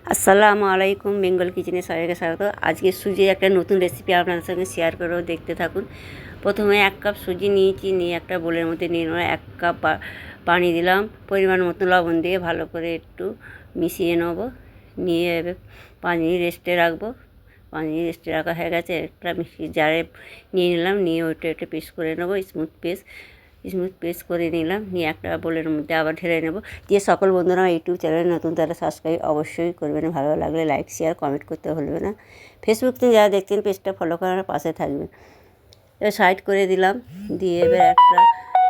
আসসালামু আলাইকুম, বেঙ্গল কিচেনে সবাইকে স্বাগত। আজকে সুজির একটা নতুন রেসিপি আপনাদের সঙ্গে শেয়ার করবো, দেখতে থাকুন। প্রথমে 1 কাপ সুজি নিয়েছি, নিয়ে একটা বোলের মধ্যে নিয়ে নেব। 1 কাপ পানি দিলাম, পরিমাণ মতো লবণ দিয়ে ভালো করে একটু মিশিয়ে নেব। নিয়ে এবার 5 মিনিট রেস্টে রাখবো। 5 মিনিট রেস্টে রাখা হয়ে গেছে। একটা মিক্সির জারে নিয়ে নিলাম, নিয়ে ওইটা একটা পেস্ট করে নেবো, স্মুথ পেস্ট করে নিলাম। নিয়ে একটা বোলের মধ্যে আবার ঢেলে নেব। দিয়ে সকল বন্ধুরা ইউটিউব চ্যানেল নতুন তারা সাবস্ক্রাইব অবশ্যই করবেন, ভালো লাগলে লাইক শেয়ার কমেন্ট করতে ভুলবে না। ফেসবুক থেকে যারা দেখছেন পেজটা ফলো করার পাশে থাকবেন। এবার সাইড করে দিলাম, দিয়ে এবার একটা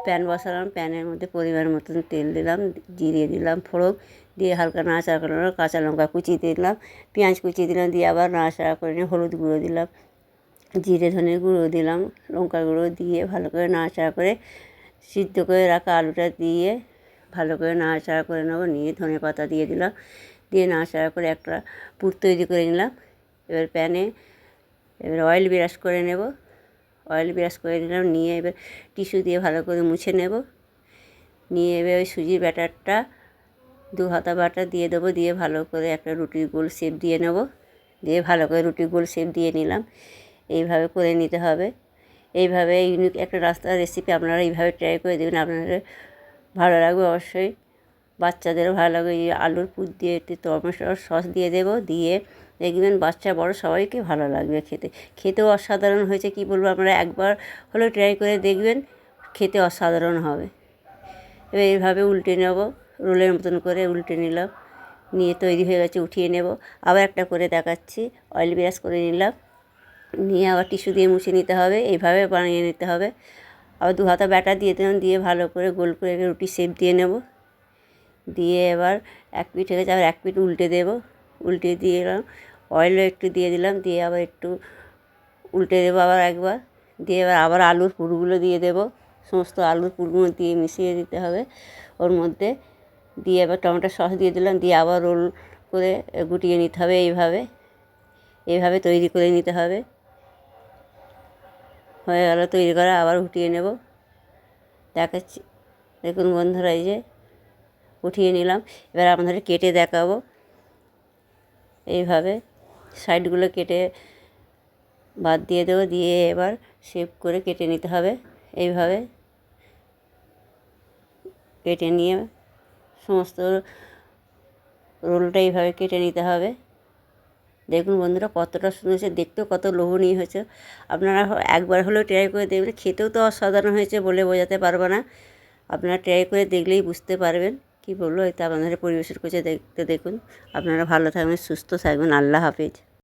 প্যান বসালাম। প্যানের মধ্যে পরিমাণ মতন তেল দিলাম, জিরে দিলাম ফোড়ন, দিয়ে হালকা নাড়াচাড়া করে নিলাম। কাঁচা লঙ্কা কুচি দিলাম, পেঁয়াজ কুচি দিলাম, দিয়ে আবার নাড়াচাড়া করে নিয়ে হলুদ গুঁড়ো দিলাম, জিরে ধনের গুঁড়ো দিলাম, লঙ্কা গুঁড়ো দিয়ে ভালো করে নাড়াচাড়া করে সিদ্ধ করে রাখা আলুটা দিয়ে ভালো করে নাড়াচাড়া করে নেবো। নিয়ে ধনে পাতা দিয়ে দিলাম, দিয়ে নাড়াচাড়া করে একটা পুর তৈরি করে নিলাম। এবার অয়েল ব্রাশ করে নেব, নিয়ে এবার টিস্যু দিয়ে ভালো করে মুছে নেব। নিয়ে এবার ওই সুজির ব্যাটারটা 2 হাতা বাটা দিয়ে দেবো, দিয়ে ভালো করে একটা রুটির গোল শেপ দিয়ে নেব। দিয়ে ভালো করে রুটির গোল শেপ দিয়ে নিলাম। এইভাবে করে নিতে হবে। এইভাবে ইউনিক একটা রাস্তার রেসিপি আপনারা এইভাবে ট্রাই করে দেবেন, আপনাদের ভালো লাগবে অবশ্যই, বাচ্চাদেরও ভালো লাগবে। এই আলুর পুর দিয়ে একটু টমেটো সস দিয়ে দেবো, দিয়ে দেখবেন বাচ্চা বড় সবাইকে ভালো লাগবে খেতেও অসাধারণ হয়েছে। কি বলবো, আপনারা একবার হলেও ট্রাই করে দেখবেন, খেতে অসাধারণ হবে। এবার এইভাবে উল্টে নেব, রোলের মতন করে উল্টে নিলাম। নিয়ে তৈরি হয়ে গেছে, উঠিয়ে নেব। আবার একটা করে দেখাচ্ছি, অয়েল ব্রাশ করে নিলাম, নিয়ে আবার টিস্যু দিয়ে মুছে নিতে হবে। এইভাবে বানিয়ে নিতে হবে। আবার 2 হাতা ব্যাটার দিয়ে দিলাম, দিয়ে ভালো করে গোল করে রুটি শেপ দিয়ে নেব। দিয়ে এবার এক পিঠ হয়ে গেছে, আবার এক পিঠ উল্টে দেব। উল্টে দিয়ে দিলাম, অয়েলও একটু দিয়ে দিলাম, দিয়ে আবার একটু উল্টে দেবো আবার একবার। দিয়ে এবার আবার আলুর পুরগুলো দিয়ে দেব। সমস্ত আলুর পুরগুলো দিয়ে মিশিয়ে দিতে হবে ওর মধ্যে। দিয়ে এবার টমেটো সস দিয়ে দিলাম, দিয়ে আবার রোল করে গুটিয়ে নিতে হবে। এইভাবে তৈরি করে নিতে হবে। হয়ে গেল তৈরি করা, আবার উঠিয়ে নেব। দেখাচ্ছি, দেখুন বন্ধুরা, এই যে উঠিয়ে নিলাম। এবার আপনাদের কেটে দেখাবো। এইভাবে সাইডগুলো কেটে বাদ দিয়ে দেবো, দিয়ে এবার শেপ করে কেটে নিতে হবে। এইভাবে কেটে নিয়ে সমস্ত রোলটা এইভাবে কেটে নিতে হবে। দেখুন বন্ধুরা কতটা সুন্দর হয়েছে, দেখতেও কত লোভনীয় হয়েছে। আপনারা একবার হলেও ট্রাই করে দেখবেন, খেতেও তো অসাধারণ হয়েছে, বলে বোঝাতে পারবো না। আপনারা ট্রাই করে দেখলেই বুঝতে পারবেন। কি বললো, এতে আপনাদের পরিবেশন করছে, দেখতে দেখুন। আপনারা ভালো থাকবেন, সুস্থ থাকবেন। আল্লাহ হাফেজ।